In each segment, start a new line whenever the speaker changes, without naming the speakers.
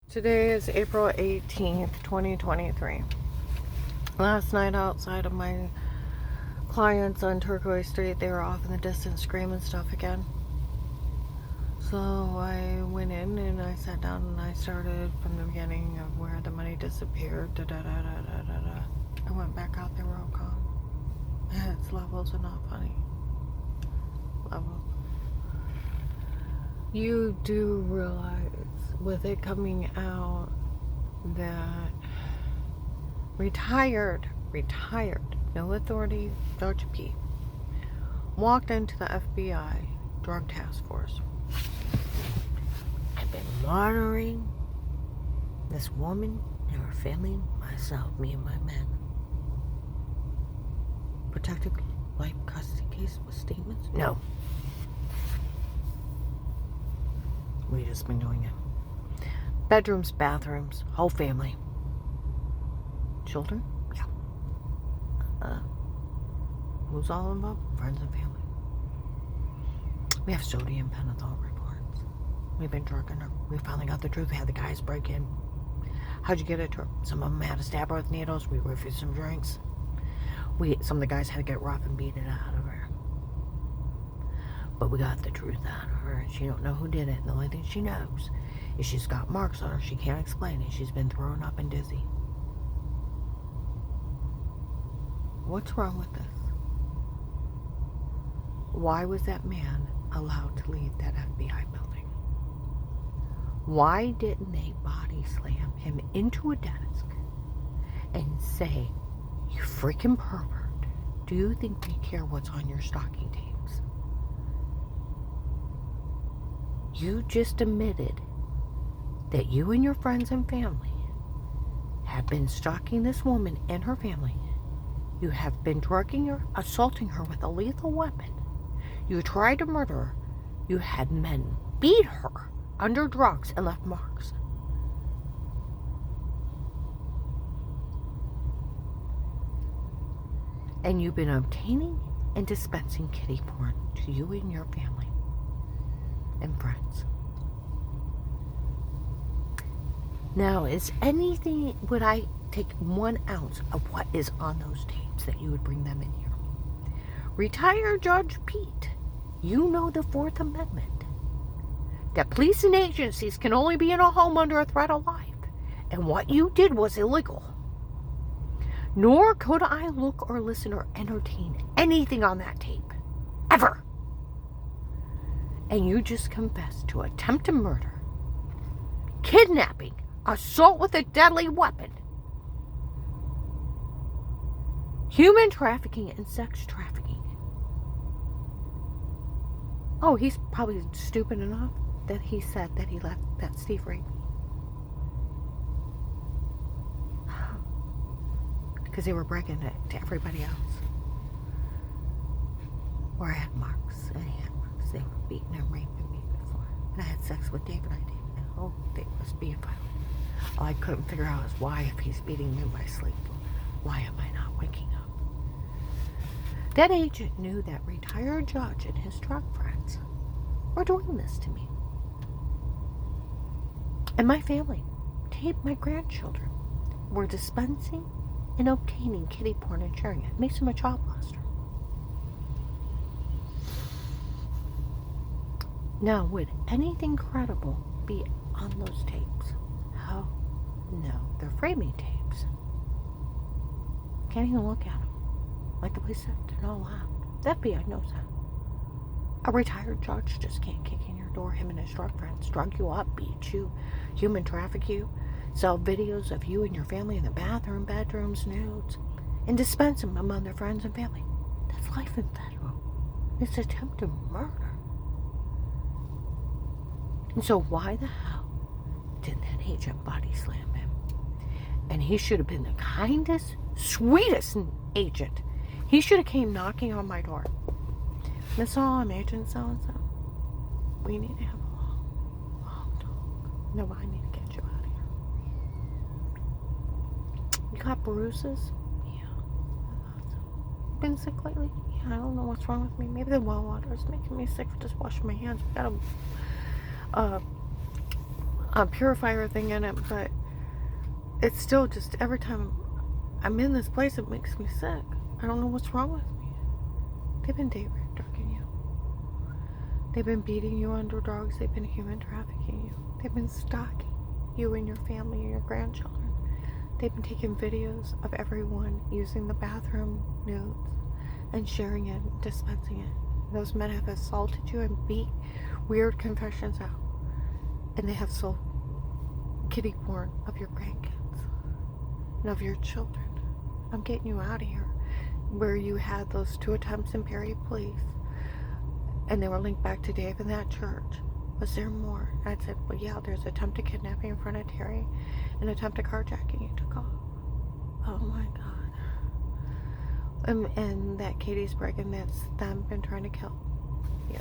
Today is April 18th, 2023. Last night outside of my clients on Turquoise Street, they were off in the distance screaming stuff again. So I went in and I sat down and I started from the beginning of where the money disappeared. I went back out, they were all gone. It's levels are not funny. Levels. You do realize with it coming out that retired, no authority, Judge Pete, walked into the FBI drug task force.
I've been monitoring this woman and her family, myself, me and my men.
Protected life custody case with statements?
No.
We just been doing it.
Bedrooms, bathrooms, whole family.
Children?
Yeah.
Who's all involved? Friends and family. We have sodium pentothal reports. We've been drugging her. We finally got the truth. We had the guys break in. How'd you get it to her? Some of them had to stab her with needles. We refused some drinks. Some of the guys had to get rough and beat it out of her. But we got the truth out of her. She don't know who did it. And the only thing she knows is she's got marks on her. She can't explain it. She's been thrown up and dizzy. What's wrong with this? Why was that man allowed to leave that FBI building? Why didn't they body slam him into a desk and say, "You freaking pervert, do you think we care what's on your stocking tapes? You just admitted that you and your friends and family have been stalking this woman and her family. You have been drugging her, assaulting her with a lethal weapon. You tried to murder her. You had men beat her under drugs and left marks. And you've been obtaining and dispensing kiddie porn to you and your family and friends. Now, would I take 1 ounce of what is on those tapes that you would bring them in here? Retired Judge Pete, you know the Fourth Amendment. That police and agencies can only be in a home under a threat of life. And what you did was illegal. Nor could I look or listen or entertain anything on that tape. Ever. And you just confessed to attempted murder, kidnapping, assault with a deadly weapon, human trafficking, and sex trafficking. Oh, he's probably stupid enough that he said that he let that Steve rape me. Because they were bragging it to everybody else. Where I had marks, and he had marks. They were beating and raping me before. And I had sex with David. I did. And oh, they was being violent. All I couldn't figure out is why, if he's beating me in my sleep, why am I not waking up? That agent knew that retired judge and his drug friends were doing this to me. And my family, my grandchildren, were dispensing and obtaining kiddie porn and sharing it. Makes him a child molester. Now, would anything credible be on those tapes? How? No, they're framing tapes. Can't even look at them. Like the police said, they're not allowed. The FBI knows that. A retired judge just can't kick in your door. Him and his drug friends drug you up, beat you, human traffic you, sell videos of you and your family in the bathroom, bedrooms, nudes, and dispense them among their friends and family. That's life in federal. It's attempted murder. And so why the hell didn't that agent body slam him? And he should have been the kindest, sweetest agent. He should have came knocking on my door. Miss Hall, I'm Agent so-and-so. We need to have a long talk. No, I need to get you out of here. You got bruises? Yeah, I thought so. Been sick lately? Yeah, I don't know what's wrong with me. Maybe the well water is making me sick for just washing my hands. We got a a purifier thing in it, but it's still just every time I'm in this place, it makes me sick. I don't know what's wrong with me. They've been date raping you. They've been beating you under drugs. They've been human trafficking you. They've been stalking you and your family and your grandchildren. They've been taking videos of everyone using the bathroom nudes and sharing it, dispensing it. Those men have assaulted you and beat weird confessions out. And they have sold kiddie porn of your grandkids and of your children. I'm getting you out of here. Where you had those 2 attempts in Perry Police, and they were linked back to Dave in that church. Was there more? And I said, well, yeah, there's attempted kidnapping in front of Terry and attempted carjacking. You took off. Oh my God. And that Katie's breaking, that's them been trying to kill you.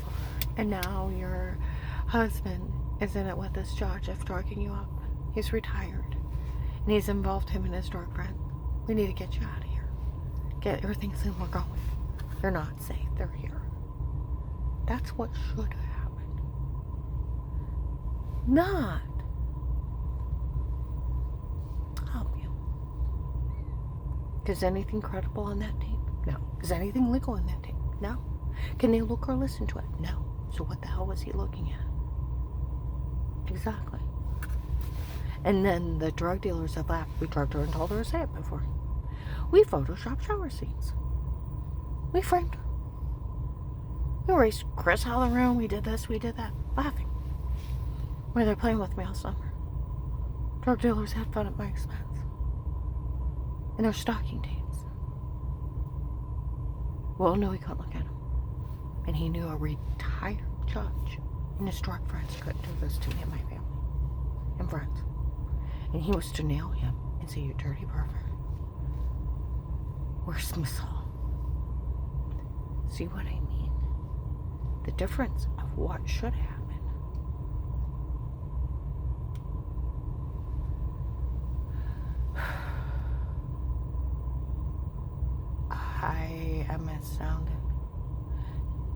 And now your husband is in it with this judge of drugging you up. He's retired. And he's involved him and his drug friend. We need to get you out of here. Get everything's in, we're going. They're not safe. They're here. That's what should have happened. Not help you. Is anything credible on that tape? No. Is anything legal in that tape? No. Can they look or listen to it? No. So what the hell was he looking at? Exactly. And then the drug dealers have laughed. We drugged her and told her to say it before. We photoshopped shower scenes. We framed her. We erased Chris out of the room. We did this, we did that. Laughing. Were they playing with me all summer? Drug dealers had fun at my expense. And they're stalking tapes. Will knew he couldn't look at him. And he knew a retired judge and his drug friends couldn't do this to me and my family. And friends. And he was to nail him and say, you dirty pervert. Where's Smithsall? See what I mean? The difference of what should happen. I am astounded.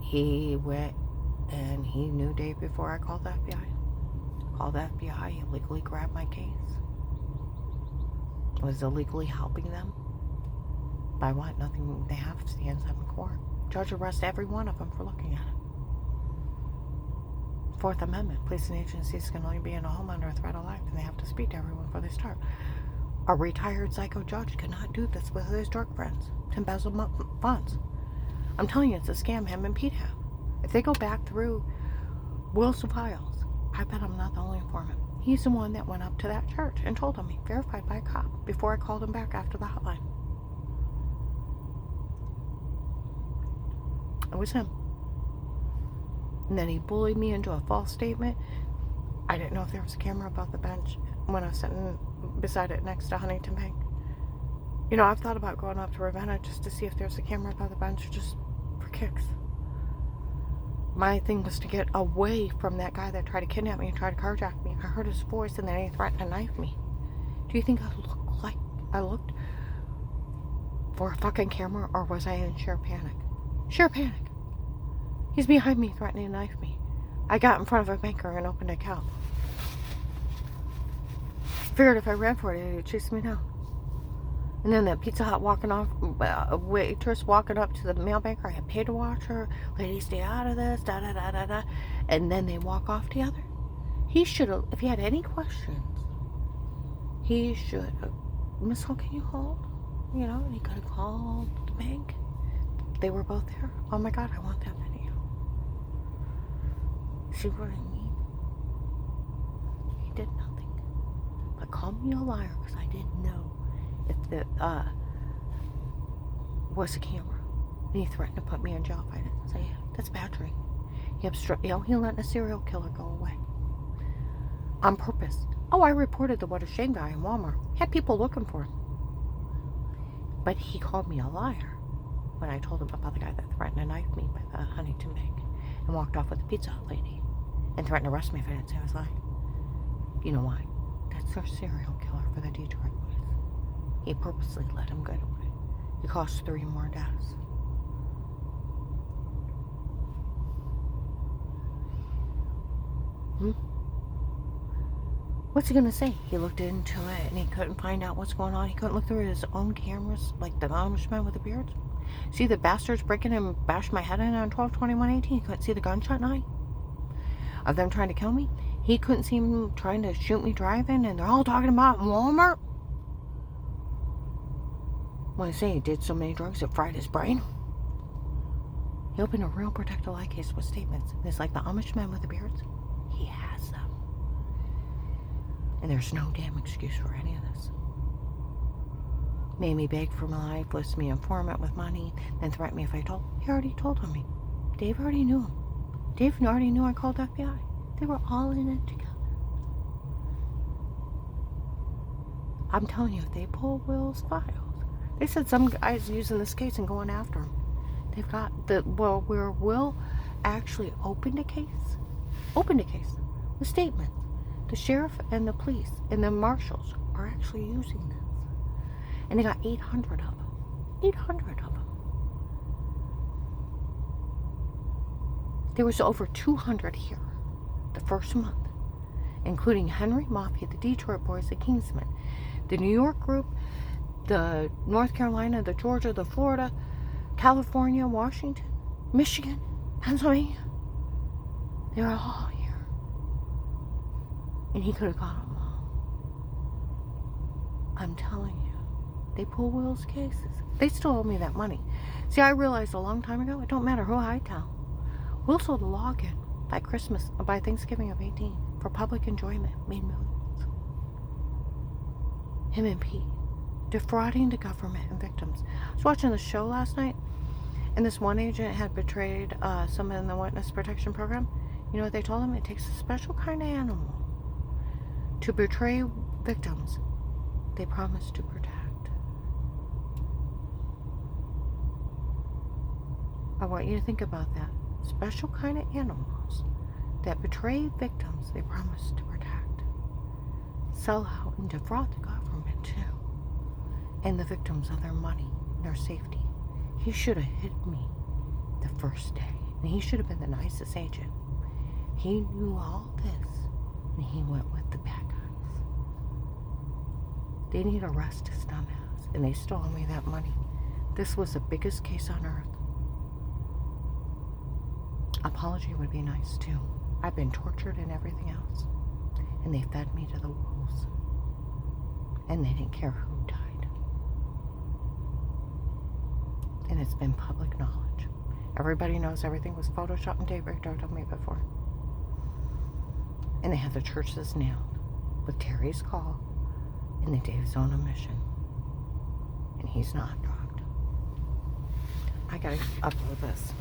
He went and he knew day before I called the FBI. Called the FBI, illegally grabbed my case. Was illegally helping them. By what? Nothing. They have stands up in court. Judge arrests every one of them for looking at it. Fourth Amendment. Police and agencies can only be in a home under a threat of life, and they have to speak to everyone before they start. A retired psycho judge cannot do this with his drug friends to embezzle funds. I'm telling you, it's a scam him and Pete have. If they go back through Will's files, I bet I'm not the only informant. He's the one that went up to that church and told him, he verified by a cop, before I called him back after the hotline. It was him. And then he bullied me into a false statement. I didn't know if there was a camera above the bench when I was sitting beside it next to Huntington Bank. You know, I've thought about going up to Ravenna just to see if there's a camera above the bench, just for kicks. My thing was to get away from that guy that tried to kidnap me and tried to carjack me. I heard his voice and then he threatened to knife me. Do you think I looked for a fucking camera, or was I in sheer panic? Sheer panic. He's behind me threatening to knife me. I got in front of a banker and opened an account. Figured if I ran for it, he'd chase me down. And then that Pizza Hut walking off, a waitress walking up to the mail banker. I had paid to watch her. Lady, stay out of this, da da da da da. And then they walk off together. He should have, if he had any questions, he should have, Miss Hall, can you hold? You know, and he could have called the bank. They were both there. Oh my God, I want that video. See what I mean? He did nothing but call me a liar because I didn't know if the was a camera. And he threatened to put me in jail if I didn't say it. That's badgering. He letting a serial killer go away. On purpose. Oh, I reported the What a Shame guy in Walmart. Had people looking for him. But he called me a liar when I told him about the guy that threatened to knife me by the Huntington Bank and walked off with the Pizza Hut lady and threatened to arrest me if I didn't say I was lying. You know why? That's our serial killer for the Detroit Boys. He purposely let him get away. It cost 3 more deaths. What's he gonna say? He looked into it and he couldn't find out what's going on. He couldn't look through his own cameras, like the Amish man with the beard. See the bastards breaking and bashed my head in on 12/21/18. He couldn't see the gunshot in eye of them trying to kill me. He couldn't see them trying to shoot me driving, and they're all talking about Walmart. When I say he did so many drugs it fried his brain. He opened a real protected lie case with statements. And it's like the Amish man with the beards. He has them. And there's no damn excuse for any of this. Made me beg for my life, listed me informant with money, then threatened me if I told. He already told on me. Dave already knew him. Dave already knew I called FBI. They were all in it together. I'm telling you, if they pull Will's files, they said some guy's using this case and going after him. They've got where Will actually opened a case with statements. The sheriff and the police and the marshals are actually using this. And they got 800 of them. 800 of them. There was over 200 here the first month, including Henry Mafia, the Detroit Boys, the Kingsmen, the New York group, the North Carolina, the Georgia, the Florida, California, Washington, Michigan, Pennsylvania. They were all here. And he could have got them all. I'm telling you, they pull Will's cases. They still owe me that money. See, I realized a long time ago, it don't matter who I tell. Will sold a login by Thanksgiving of 18 for public enjoyment, made millions. Him and Pete, defrauding the government and victims. I was watching the show last night, and this one agent had betrayed someone in the witness protection program. You know what they told him? It takes a special kind of animal to betray victims they promised to protect. I want you to think about that. Special kind of animals that betray victims they promised to protect. Sell out and defraud the government too. And the victims of their money, their safety. He should have hit me the first day. And he should have been the nicest agent. He knew all this. And he went with the bad guys. They need to arrest his dumbass. And they stole me that money. This was the biggest case on earth. Apology would be nice too. I've been tortured and everything else. And they fed me to the wolves. And they didn't care who died. And it's been public knowledge. Everybody knows everything was photoshopped and Dave Richter told me before. And they have the churches nailed with Terry's call and the Dave's own admission. And he's not drugged. I gotta upload this.